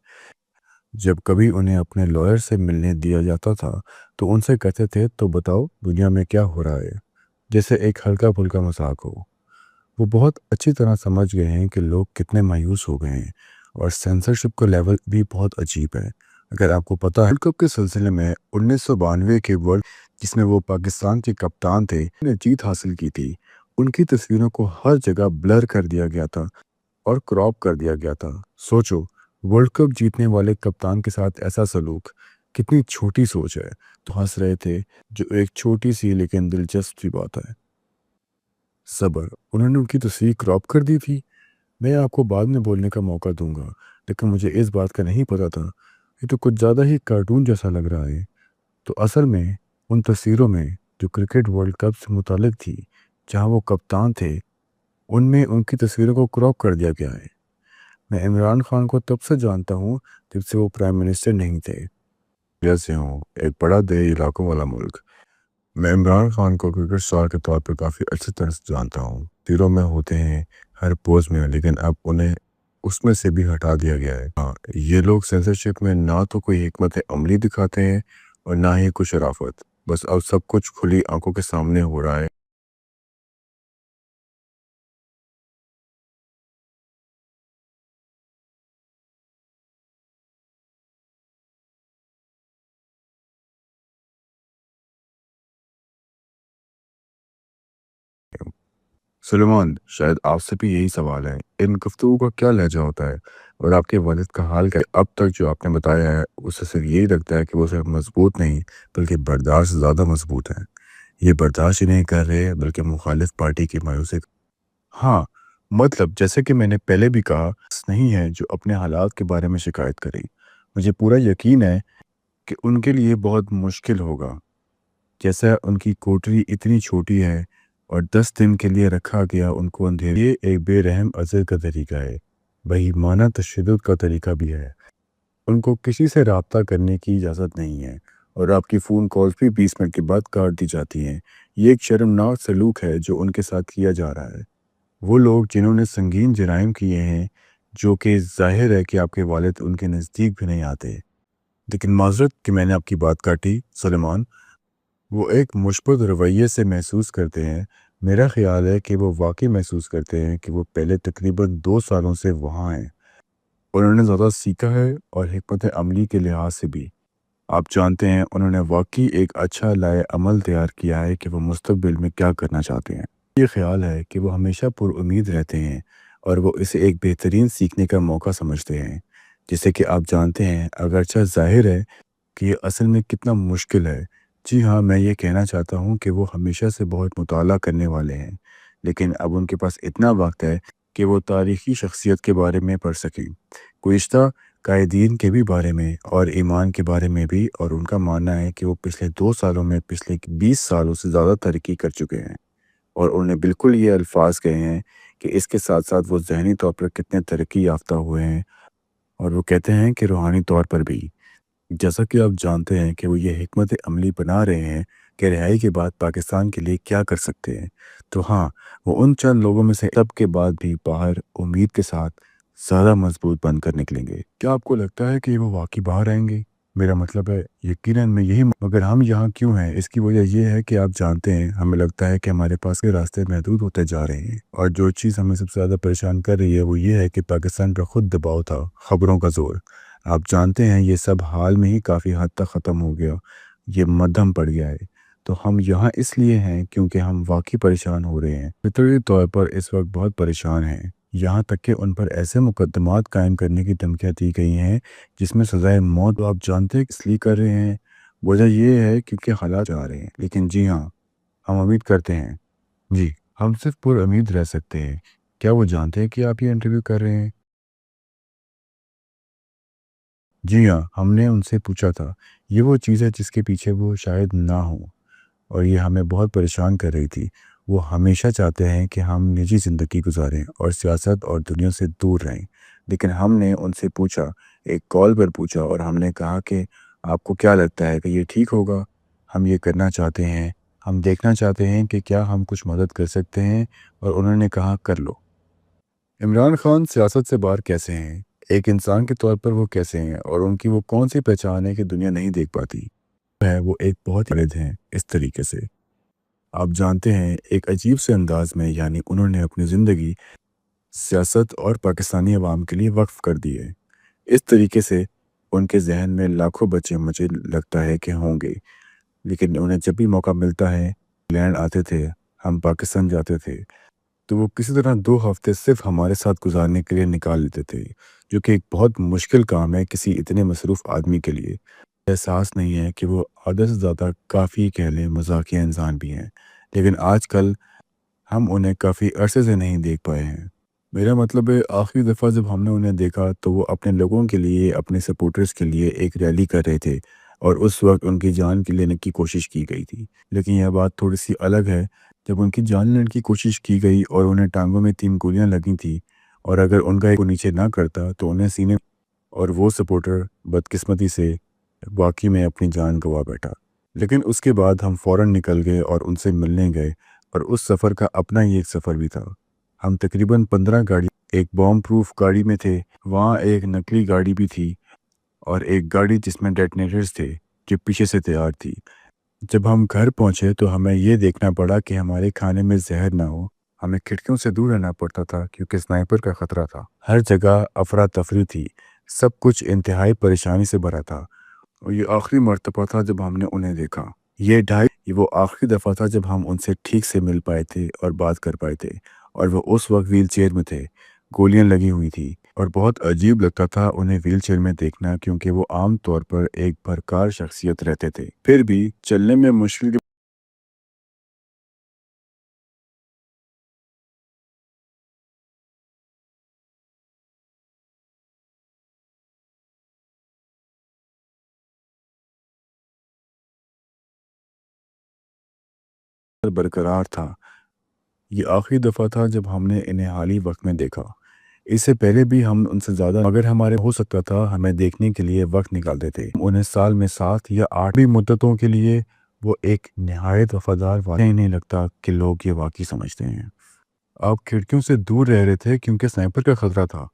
جب کبھی انہیں اپنے لائر سے ملنے دیا جاتا تھا تو ان سے کہتے تھے تو بتاؤ دنیا میں کیا ہو رہا ہے، جیسے ایک ہلکا پھلکا مذاق ہو۔ وہ بہت اچھی طرح سمجھ گئے ہیں کہ لوگ کتنے مایوس ہو گئے ہیں، اور سینسرشپ کا لیول بھی بہت عجیب ہے۔ اگر آپ کو پتہ ہے ورلڈ کپ کے سلسلے میں 1992 کے ورلڈ جس میں وہ پاکستان کے کپتان تھے نے جیت حاصل کی تھی، ان کی تصویروں کو ہر جگہ بلر کر دیا گیا تھا اور کراپ کر دیا گیا تھا۔ سوچو، ورلڈ کپ جیتنے والے کپتان کے ساتھ ایسا سلوک، کتنی چھوٹی سوچ ہے۔ تو ہنس رہے تھے، جو ایک چھوٹی سی لیکن دلچسپ سی بات ہے۔ صبر، انہوں نے ان کی تصویر کراپ کر دی تھی۔ میں آپ کو بعد میں بولنے کا موقع دوں گا، لیکن مجھے اس بات کا نہیں پتا تھا۔ یہ تو کچھ زیادہ ہی کارٹون جیسا لگ رہا ہے۔ تو اصل میں ان تصویروں میں جو کرکٹ ورلڈ کپ سے متعلق تھی، جہاں وہ کپتان تھے، ان میں ان کی تصویروں کو کراپ کر دیا گیا ہے۔ میں عمران خان کو تب سے جانتا ہوں جب سے وہ پرائم منسٹر نہیں تھے۔ جیسے ہوں ایک بڑا دیہی علاقوں والا ملک۔ میں عمران خان کو کرکٹ اسٹار کے طور پر کافی اچھی طرح سے جانتا ہوں۔ تیروں میں ہوتے ہیں ہر پوز میں، لیکن اب انہیں اس میں سے بھی ہٹا دیا گیا ہے۔ ہاں، یہ لوگ سینسرشپ میں نہ تو کوئی حکمت عملی دکھاتے ہیں اور نہ ہی کوئی شرافت، بس اب سب کچھ کھلی آنکھوں کے سامنے ہو رہا ہے۔ سلیمان، شاید آپ سے بھی یہی سوال ہے، ان گفتگو کا کیا لہجہ ہوتا ہے اور آپ کے والد کا حال کیا؟ اب تک جو آپ نے بتایا ہے اسے صرف یہی لگتا ہے کہ وہ صرف مضبوط نہیں بلکہ برداشت زیادہ مضبوط ہے۔ یہ برداشت ہی نہیں کر رہے بلکہ مخالف پارٹی کی مایوسی۔ ہاں، مطلب جیسے کہ میں نے پہلے بھی کہا، نہیں ہے جو اپنے حالات کے بارے میں شکایت کرے۔ مجھے پورا یقین ہے کہ ان کے لیے بہت مشکل ہوگا، جیسا ان کی کوٹری اتنی چھوٹی ہے اور 10 دن کے لیے رکھا گیا ان کو اندھیرے۔ یہ ایک بے رحم عزت کا طریقہ ہے، بہیمانہ تشدد کا طریقہ بھی ہے۔ ان کو کسی سے رابطہ کرنے کی اجازت نہیں ہے اور آپ کی فون کالز بھی 20 منٹ کے بعد کاٹ دی جاتی ہیں۔ یہ ایک شرمناک سلوک ہے جو ان کے ساتھ کیا جا رہا ہے۔ وہ لوگ جنہوں نے سنگین جرائم کیے ہیں، جو کہ ظاہر ہے کہ آپ کے والد ان کے نزدیک بھی نہیں آتے۔ لیکن معذرت کہ میں نے آپ کی بات کاٹی سلیمان، وہ ایک مثبت رویے سے محسوس کرتے ہیں۔ میرا خیال ہے کہ وہ واقعی محسوس کرتے ہیں کہ وہ پہلے تقریباً 2 سالوں سے وہاں ہیں۔ انہوں نے زیادہ سیکھا ہے اور حکمت عملی کے لحاظ سے بھی۔ آپ جانتے ہیں انہوں نے واقعی ایک اچھا لائے عمل تیار کیا ہے کہ وہ مستقبل میں کیا کرنا چاہتے ہیں۔ یہ خیال ہے کہ وہ ہمیشہ پر امید رہتے ہیں اور وہ اسے ایک بہترین سیکھنے کا موقع سمجھتے ہیں، جسے کہ آپ جانتے ہیں اگرچہ ظاہر ہے کہ یہ اصل میں کتنا مشکل ہے۔ جی ہاں، میں یہ کہنا چاہتا ہوں کہ وہ ہمیشہ سے بہت مطالعہ کرنے والے ہیں، لیکن اب ان کے پاس اتنا وقت ہے کہ وہ تاریخی شخصیت کے بارے میں پڑھ سکیں، گزشتہ قائدین کے بھی بارے میں اور ایمان کے بارے میں بھی، اور ان کا ماننا ہے کہ وہ پچھلے 2 سالوں میں پچھلے 20 سالوں سے زیادہ ترقی کر چکے ہیں، اور انہیں بالکل یہ الفاظ کہے ہیں کہ اس کے ساتھ ساتھ وہ ذہنی طور پر کتنے ترقی یافتہ ہوئے ہیں، اور وہ کہتے ہیں کہ روحانی طور پر بھی۔ جیسا کہ آپ جانتے ہیں کہ وہ یہ حکمت عملی بنا رہے ہیں کہ رہائی کے بعد پاکستان کے لیے کیا کر سکتے ہیں۔ تو ہاں، وہ ان چند لوگوں میں سے تب کے بعد بھی باہر امید کے ساتھ زیادہ مضبوط بن کر نکلیں گے۔ کیا آپ کو لگتا ہے کہ وہ واقعی باہر آئیں گے؟ میرا مطلب ہے یقیناً میں یہی، مگر ہم یہاں کیوں ہیں؟ اس کی وجہ یہ ہے کہ آپ جانتے ہیں ہمیں لگتا ہے کہ ہمارے پاس کے راستے محدود ہوتے جا رہے ہیں، اور جو چیز ہمیں سب سے زیادہ پریشان کر رہی ہے وہ یہ ہے کہ پاکستان پر خود دباؤ تھا، خبروں کا زور۔ آپ جانتے ہیں یہ سب حال میں ہی کافی حد تک ختم ہو گیا، یہ مدھم پڑ گیا ہے۔ تو ہم یہاں اس لیے ہیں کیونکہ ہم واقعی پریشان ہو رہے ہیں، فطری طور پر اس وقت بہت پریشان ہیں، یہاں تک کہ ان پر ایسے مقدمات قائم کرنے کی دھمکیاں دی گئی ہیں جس میں سزائے موت آپ جانتے ہیں اس لیے کر رہے ہیں۔ وجہ یہ ہے کیونکہ حالات آ رہے ہیں، لیکن جی ہاں، ہم امید کرتے ہیں، جی ہم صرف پر امید رہ سکتے ہیں۔ کیا وہ جانتے ہیں کہ آپ یہ انٹرویو کر رہے ہیں؟ جی ہاں، ہم نے ان سے پوچھا تھا۔ یہ وہ چیز ہے جس کے پیچھے وہ شاید نہ ہوں، اور یہ ہمیں بہت پریشان کر رہی تھی۔ وہ ہمیشہ چاہتے ہیں کہ ہم نجی زندگی گزاریں اور سیاست اور دنیا سے دور رہیں، لیکن ہم نے ان سے پوچھا، ایک کال پر پوچھا، اور ہم نے کہا کہ آپ کو کیا لگتا ہے کہ یہ ٹھیک ہوگا؟ ہم یہ کرنا چاہتے ہیں، ہم دیکھنا چاہتے ہیں کہ کیا ہم کچھ مدد کر سکتے ہیں، اور انہوں نے کہا کر لو۔ عمران خان سیاست سے باہر کیسے ہیں؟ ایک انسان کے طور پر وہ کیسے ہیں، اور ان کی وہ کون سی پہچان ہے کہ دنیا نہیں دیکھ پاتی ہے؟ وہ ایک بہت والد ہیں اس طریقے سے۔ آپ جانتے ہیں، ایک عجیب سے انداز میں، یعنی انہوں نے اپنی زندگی سیاست اور پاکستانی عوام کے لیے وقف کر دی ہے۔ اس طریقے سے ان کے ذہن میں لاکھوں بچے مجھے لگتا ہے کہ ہوں گے، لیکن انہیں جب بھی موقع ملتا ہے، انگلینڈ آتے تھے، ہم پاکستان جاتے تھے، تو وہ کسی طرح 2 ہفتے صرف ہمارے ساتھ گزارنے کے لیے نکال لیتے تھے، جو کہ ایک بہت مشکل کام ہے کسی اتنے مصروف آدمی کے لیے۔ احساس نہیں ہے کہ وہ آدھے سے زیادہ کافی کہہ لیں مزاحیہ انسان بھی ہیں، لیکن آج کل ہم انہیں کافی عرصے سے نہیں دیکھ پائے ہیں۔ میرا مطلب ہے، آخری دفعہ جب ہم نے انہیں دیکھا تو وہ اپنے لوگوں کے لیے، اپنے سپورٹرز کے لیے ایک ریلی کر رہے تھے، اور اس وقت ان کی جان کی لینے کی کوشش کی گئی تھی۔ لیکن یہ بات تھوڑی سی الگ ہے، جب ان کی جان لینے کی کوشش کی گئی اور انہیں ٹانگوں میں 3 گولیاں لگی تھیں، اور اگر ان کا ایک نیچے نہ کرتا تو انہیں سینے، اور وہ سپورٹر بدقسمتی سے واقعی میں اپنی جان گنوا بیٹھا۔ لیکن اس کے بعد ہم فوراً نکل گئے اور ان سے ملنے گئے، اور اس سفر کا اپنا ہی ایک سفر بھی تھا۔ ہم تقریباً 15 گاڑی، ایک بام پروف گاڑی میں تھے، وہاں ایک نقلی گاڑی بھی تھی، اور ایک گاڑی جس میں ڈیٹنیٹرز تھے جو پیچھے سے تیار تھی۔ جب ہم گھر پہنچے تو ہمیں یہ دیکھنا پڑا کہ ہمارے کھانے میں زہر نہ ہو۔ ہمیں کھڑکیوں سے دور رہنا پڑتا تھا کیونکہ سنائپر کا خطرہ تھا۔ ہر جگہ افراتفری تھی، سب کچھ انتہائی پریشانی سے بھرا تھا، اور یہ آخری مرتبہ تھا جب ہم نے انہیں دیکھا۔ یہ وہ آخری دفعہ تھا جب ہم ان سے ٹھیک سے مل پائے تھے اور بات کر پائے تھے، اور وہ اس وقت ویل چیئر میں تھے، گولیاں لگی ہوئی تھی، اور بہت عجیب لگتا تھا انہیں ویل چیئر میں دیکھنا، کیونکہ وہ عام طور پر ایک بھرکار شخصیت رہتے تھے، پھر بھی چلنے میں مشکل برقرار تھا۔ یہ آخری دفعہ تھا جب ہم نے انہیں حالی وقت میں دیکھا۔ اس سے پہلے بھی ہم ان سے زیادہ، مگر ہمارے ہو سکتا تھا، ہمیں دیکھنے کے لیے وقت نکالتے تھے۔ انہیں سال میں 7 یا 8 بھی مدتوں کے لیے وہ ایک نہایت وفادار واقعی نہیں لگتا کہ لوگ یہ واقعی سمجھتے ہیں۔ آپ کھڑکیوں سے دور رہ رہے تھے کیونکہ سنائپر کا خطرہ تھا۔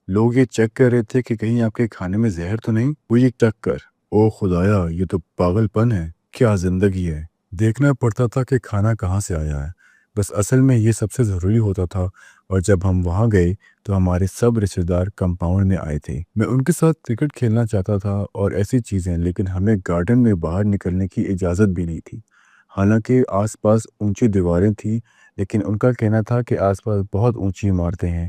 لوگ یہ چیک کر رہے تھے کہ کہیں آپ کے کھانے میں زہر تو نہیں۔ وہ یہ چیک کر، او خدایا، یہ تو پاگل پن ہے، کیا زندگی ہے۔ دیکھنا پڑتا تھا کہ کھانا کہاں سے آیا ہے، بس اصل میں یہ سب سے ضروری ہوتا تھا۔ اور جب ہم وہاں گئے تو ہمارے سب رشتہ دار کمپاؤنڈ میں آئے تھے۔ میں ان کے ساتھ کرکٹ کھیلنا چاہتا تھا اور ایسی چیزیں، لیکن ہمیں گارڈن میں باہر نکلنے کی اجازت بھی نہیں تھی۔ حالانکہ آس پاس اونچی دیواریں تھیں، لیکن ان کا کہنا تھا کہ آس پاس بہت اونچی عمارتیں ہیں،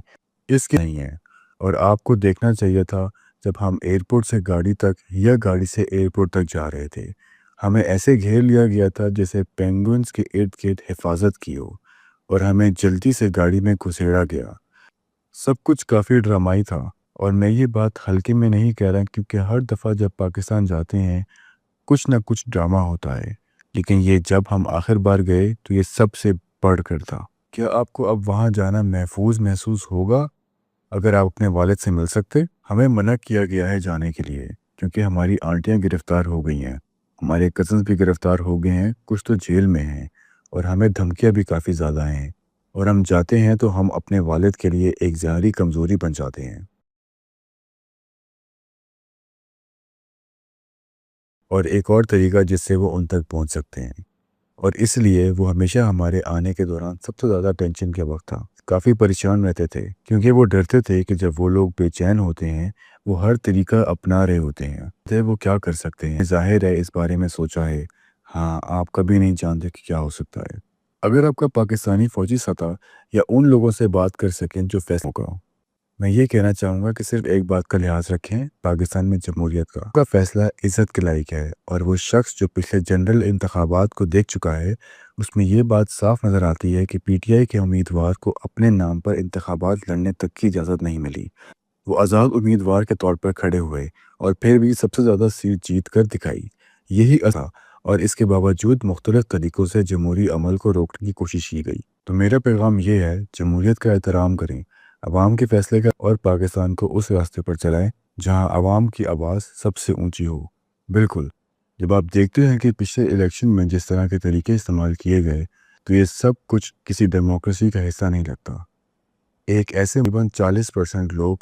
اس کے نہیں ہیں، اور آپ کو دیکھنا چاہیے تھا۔ جب ہم ایئرپورٹ سے گاڑی تک یا گاڑی سے ایئرپورٹ تک جا رہے تھے، ہمیں ایسے گھیر لیا گیا تھا جیسے پینگوئنز کے ارد گرد حفاظت کی ہو، اور ہمیں جلدی سے گاڑی میں گھسیڑا گیا۔ سب کچھ کافی ڈرامائی تھا، اور میں یہ بات ہلکے میں نہیں کہہ رہا، کیونکہ ہر دفعہ جب پاکستان جاتے ہیں کچھ نہ کچھ ڈرامہ ہوتا ہے، لیکن یہ جب ہم آخر بار گئے تو یہ سب سے بڑھ کر تھا۔ کیا آپ کو اب وہاں جانا محفوظ محسوس ہوگا اگر آپ اپنے والد سے مل سکتے؟ ہمیں منع کیا گیا ہے جانے کے لیے، کیونکہ ہماری آنٹیاں گرفتار ہو گئی ہیں، ہمارے کزنز بھی گرفتار ہو گئے ہیں، کچھ تو جیل میں ہیں، اور ہمیں دھمکیاں بھی کافی زیادہ ہیں، اور ہم جاتے ہیں تو ہم اپنے والد کے لیے ایک ظاہری کمزوری بن جاتے ہیں، اور ایک اور طریقہ جس سے وہ ان تک پہنچ سکتے ہیں، اور اس لیے وہ ہمیشہ ہمارے آنے کے دوران سب سے زیادہ ٹینشن کے وقت تھا، کافی پریشان رہتے تھے، کیونکہ وہ ڈرتے تھے کہ جب وہ لوگ بے چین ہوتے ہیں وہ ہر طریقہ اپنا رہے ہوتے ہیں، وہ کیا کر سکتے ہیں۔ ظاہر ہے اس بارے میں سوچا ہے، ہاں، آپ کبھی نہیں جانتے کہ کیا ہو سکتا ہے۔ اگر آپ کا پاکستانی فوجی سطح یا ان لوگوں سے بات کر سکیں جو فیصلہ ہوگا، میں یہ کہنا چاہوں گا کہ صرف ایک بات کا لحاظ رکھیں، پاکستان میں جمہوریت کا فیصلہ عزت کے لائق ہے، اور وہ شخص جو پچھلے جنرل انتخابات کو دیکھ چکا ہے اس میں یہ بات صاف نظر آتی ہے کہ پی ٹی آئی کے امیدوار کو اپنے نام پر انتخابات لڑنے تک کی اجازت نہیں ملی۔ وہ آزاد امیدوار کے طور پر کھڑے ہوئے اور پھر بھی سب سے زیادہ سیٹ جیت کر دکھائی۔ یہی تھا، اور اس کے باوجود مختلف طریقوں سے جمہوری عمل کو روکنے کی کوشش کی گئی۔ تو میرا پیغام یہ ہے، جمہوریت کا احترام کریں، عوام کے فیصلے کا، اور پاکستان کو اس راستے پر چلائیں جہاں عوام کی آواز سب سے اونچی ہو۔ بالکل، جب آپ دیکھتے ہیں کہ پچھلے الیکشن میں جس طرح کے طریقے استعمال کیے گئے تو یہ سب کچھ کسی ڈیموکریسی کا حصہ نہیں لگتا۔ ایک ایسے تقریباً 40% لوگ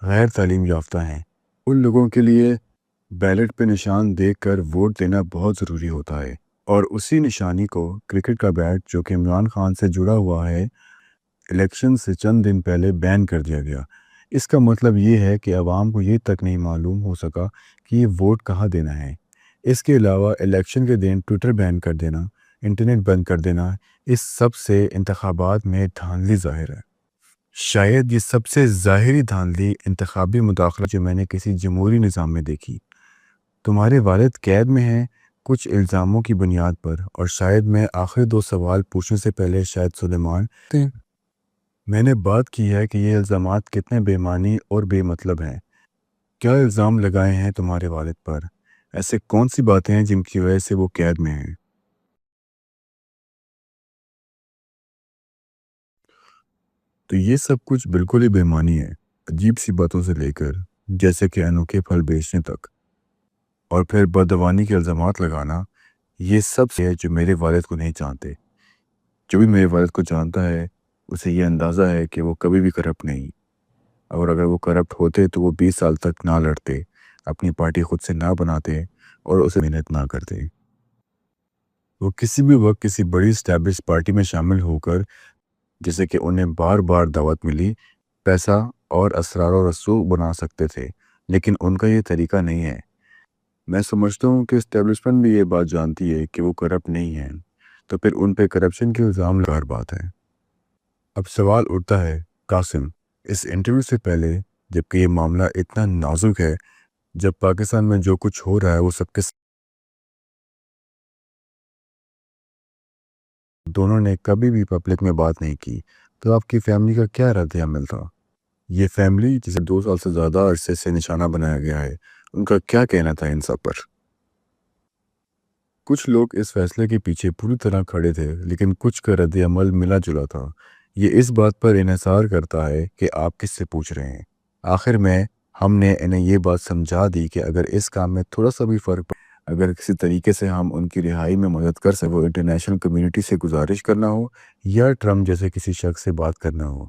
غیر تعلیم یافتہ ہیں۔ ان لوگوں کے لیے بیلٹ پہ نشان دیکھ کر ووٹ دینا بہت ضروری ہوتا ہے، اور اسی نشانی کو کرکٹ کا بیٹ جو کہ عمران خان سے جڑا ہوا ہے الیکشن سے چند دن پہلے بین کر دیا گیا۔ اس کا مطلب یہ ہے کہ عوام کو یہ تک نہیں معلوم ہو سکا کہ یہ ووٹ کہاں دینا ہے۔ اس کے علاوہ الیکشن کے دن ٹویٹر بین کر دینا، انٹرنیٹ بند کر دینا، اس سب سے انتخابات میں دھاندلی ظاہر ہے۔ شاید یہ سب سے ظاہری دھاندلی انتخابی مداخلت جو میں نے کسی جمہوری نظام میں دیکھی۔ تمہارے والد قید میں ہیں کچھ الزاموں کی بنیاد پر، اور شاید میں آخری 2 سوال پوچھنے سے پہلے شاید سلیمان میں نے بات کی ہے کہ یہ الزامات کتنے بے معنی اور بے مطلب ہیں۔ کیا الزام لگائے ہیں تمہارے والد پر؟ ایسے کون سی باتیں ہیں جن کی وجہ سے وہ قید میں ہیں؟ تو یہ سب کچھ بالکل ہی بے معنی ہے، عجیب سی باتوں سے لے کر جیسے کہ انوکھے پھل بیچنے تک، اور پھر بدعنوانی کے الزامات لگانا۔ یہ سب سے ہے جو میرے والد کو نہیں جانتے۔ جو بھی میرے والد کو جانتا ہے اسے یہ اندازہ ہے کہ وہ کبھی بھی کرپٹ نہیں، اور اگر وہ کرپٹ ہوتے تو وہ 20 سال تک نہ لڑتے، اپنی پارٹی خود سے نہ بناتے اور اسے محنت نہ کرتے۔ وہ کسی بھی وقت کسی بڑی اسٹیبلش پارٹی میں شامل ہو کر، جیسے کہ انہیں بار بار دعوت ملی، پیسہ اور اسرار و رسوخ بنا سکتے تھے، لیکن ان کا یہ طریقہ نہیں ہے۔ میں سمجھتا ہوں کہ اسٹیبلشمنٹ بھی یہ بات جانتی ہے کہ وہ کرپٹ نہیں ہیں، تو پھر ان پہ کرپشن کے الزام لگار بات ہے۔ اب سوال اٹھتا ہے، قاسم، اس انٹرویو سے پہلے، جبکہ یہ معاملہ اتنا نازک ہے، جب پاکستان میں جو کچھ ہو رہا ہے وہ سب کے دونوں نے کبھی بھی پبلک میں بات نہیں کی، تو آپ کی فیملی کا کیا رد عمل تھا؟ یہ فیملی جسے 2 سال سے زیادہ عرصے سے نشانہ بنایا گیا ہے، ان کا کیا کہنا تھا ان سب پر؟ کچھ لوگ اس فیصلے کے پیچھے پوری طرح کھڑے تھے، لیکن کچھ کا رد عمل ملا جلا تھا۔ یہ اس بات پر انحصار کرتا ہے کہ آپ کس سے پوچھ رہے ہیں۔ آخر میں ہم نے انہیں یہ بات سمجھا دی کہ اگر اس کام میں تھوڑا سا بھی فرق اگر کسی طریقے سے ہم ان کی رہائی میں مدد کر سکیں، وہ انٹرنیشنل کمیونٹی سے گزارش کرنا ہو یا ٹرمپ جیسے کسی شخص سے بات کرنا ہو،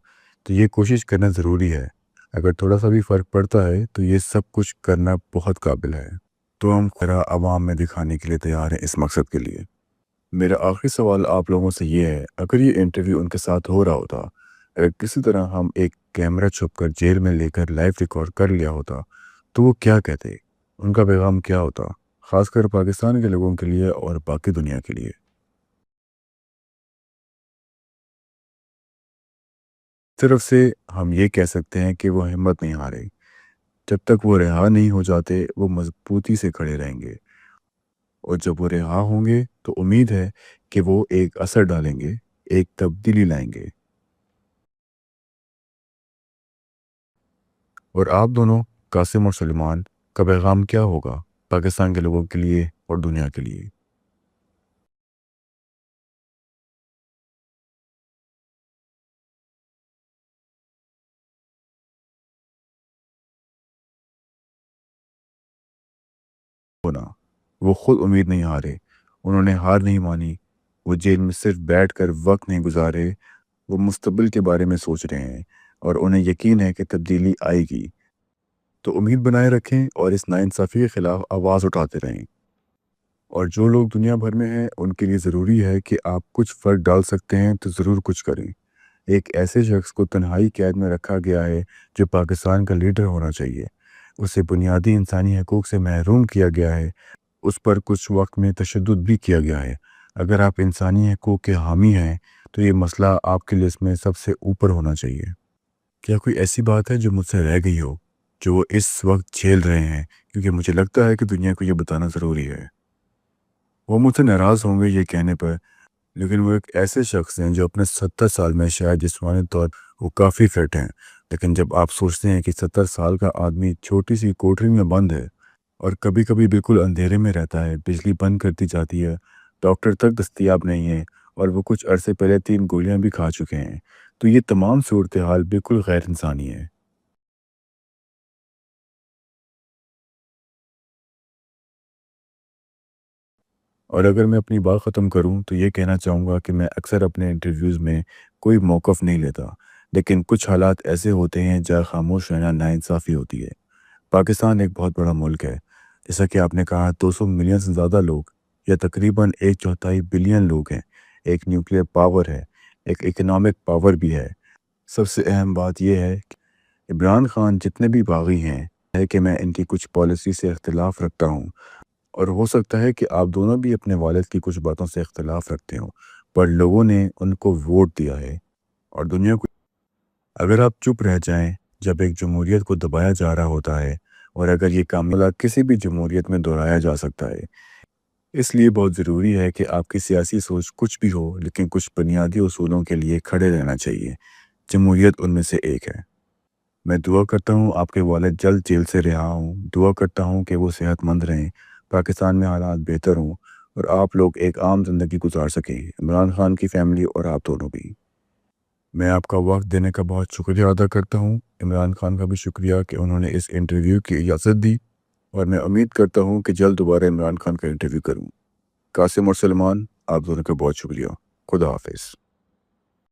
تو یہ کوشش کرنا ضروری ہے۔ اگر تھوڑا سا بھی فرق پڑتا ہے تو یہ سب کچھ کرنا بہت قابل ہے۔ تو ہم خیرہ عوام میں دکھانے کے لیے تیار ہیں اس مقصد کے لیے۔ میرا آخری سوال آپ لوگوں سے یہ ہے، اگر یہ انٹرویو ان کے ساتھ ہو رہا ہوتا، اگر کسی طرح ہم ایک کیمرہ چھپ کر جیل میں لے کر لائیو ریکارڈ کر لیا ہوتا، تو وہ کیا کہتے؟ ان کا پیغام کیا ہوتا، خاص کر پاکستان کے لوگوں کے لیے اور باقی دنیا کے لیے؟ طرف سے ہم یہ کہہ سکتے ہیں کہ وہ ہمت نہیں ہارے۔ جب تک وہ رہا نہیں ہو جاتے وہ مضبوطی سے کھڑے رہیں گے، اور جب وہ رہا ہوں گے تو امید ہے کہ وہ ایک اثر ڈالیں گے، ایک تبدیلی لائیں گے۔ اور آپ دونوں، قاسم اور سلیمان، کا پیغام کیا ہوگا پاکستان کے لوگوں کے لیے اور دنیا کے لیے؟ ہونا، وہ خود امید نہیں ہارے، انہوں نے ہار نہیں مانی، وہ جیل میں صرف بیٹھ کر وقت نہیں گزارے، وہ مستقبل کے بارے میں سوچ رہے ہیں، اور انہیں یقین ہے کہ تبدیلی آئے گی۔ تو امید بنائے رکھیں اور اس ناانصافی کے خلاف آواز اٹھاتے رہیں۔ اور جو لوگ دنیا بھر میں ہیں ان کے لیے ضروری ہے کہ آپ کچھ فرق ڈال سکتے ہیں تو ضرور کچھ کریں۔ ایک ایسے شخص کو تنہائی قید میں رکھا گیا ہے جو پاکستان کا لیڈر ہونا چاہیے، اسے بنیادی انسانی حقوق سے محروم کیا گیا ہے، اس پر کچھ وقت میں تشدد بھی کیا گیا ہے۔ اگر آپ انسانی حقوق کے حامی ہیں تو یہ مسئلہ آپ کی لسٹ میں سب سے اوپر ہونا چاہیے۔ کیا کوئی ایسی بات ہے جو مجھ سے رہ گئی ہو جو وہ اس وقت جھیل رہے ہیں؟ کیونکہ مجھے لگتا ہے کہ دنیا کو یہ بتانا ضروری ہے۔ وہ مجھ سے ناراض ہوں گے یہ کہنے پر، لیکن وہ ایک ایسے شخص ہیں جو اپنے 70 سال میں شاید جسمانی طور وہ کافی فٹ ہیں، لیکن جب آپ سوچتے ہیں کہ 70 سال کا آدمی چھوٹی سی کوٹری میں بند ہے اور کبھی کبھی بالکل اندھیرے میں رہتا ہے، بجلی بند کرتی جاتی ہے، ڈاکٹر تک دستیاب نہیں ہے، اور وہ کچھ عرصے پہلے 3 گولیاں بھی کھا چکے ہیں، تو یہ تمام صورتحال بالکل غیر انسانی ہے۔ اور اگر میں اپنی بات ختم کروں تو یہ کہنا چاہوں گا کہ میں اکثر اپنے انٹرویوز میں کوئی موقف نہیں لیتا، لیکن کچھ حالات ایسے ہوتے ہیں جہاں خاموش رہنا ناانصافی ہوتی ہے۔ پاکستان ایک بہت بڑا ملک ہے، جیسا کہ آپ نے کہا 200 ملین سے زیادہ لوگ، یا تقریباً 1/4 بلین لوگ ہیں، ایک نیوکلیر پاور ہے، ایک اکنامک پاور بھی ہے۔ سب سے اہم بات یہ ہے کہ عمران خان جتنے بھی باغی ہیں ہے کہ میں ان کی کچھ پالیسی سے اختلاف رکھتا ہوں، اور ہو سکتا ہے کہ آپ دونوں بھی اپنے والد کی کچھ باتوں سے اختلاف رکھتے ہوں، پر لوگوں نے ان کو ووٹ دیا ہے اور دنیا کو۔ اگر آپ چپ رہ جائیں جب ایک جمہوریت کو دبایا جا رہا ہوتا ہے، اور اگر یہ کاملہ کسی بھی جمہوریت میں دہرایا جا سکتا ہے، اس لیے بہت ضروری ہے کہ آپ کی سیاسی سوچ کچھ بھی ہو، لیکن کچھ بنیادی اصولوں کے لیے کھڑے رہنا چاہیے۔ جمہوریت ان میں سے ایک ہے۔ میں دعا کرتا ہوں آپ کے والد جلد جیل سے رہا ہوں، دعا کرتا ہوں کہ وہ صحت مند رہیں، پاکستان میں حالات بہتر ہوں، اور آپ لوگ ایک عام زندگی گزار سکیں، عمران خان کی فیملی اور آپ دونوں بھی۔ میں آپ کا وقت دینے کا بہت شکریہ ادا کرتا ہوں۔ عمران خان کا بھی شکریہ کہ انہوں نے اس انٹرویو کی اجازت دی، اور میں امید کرتا ہوں کہ جلد دوبارہ عمران خان کا انٹرویو کروں۔ قاسم اور سلمان، آپ دونوں کا بہت شکریہ۔ خدا حافظ۔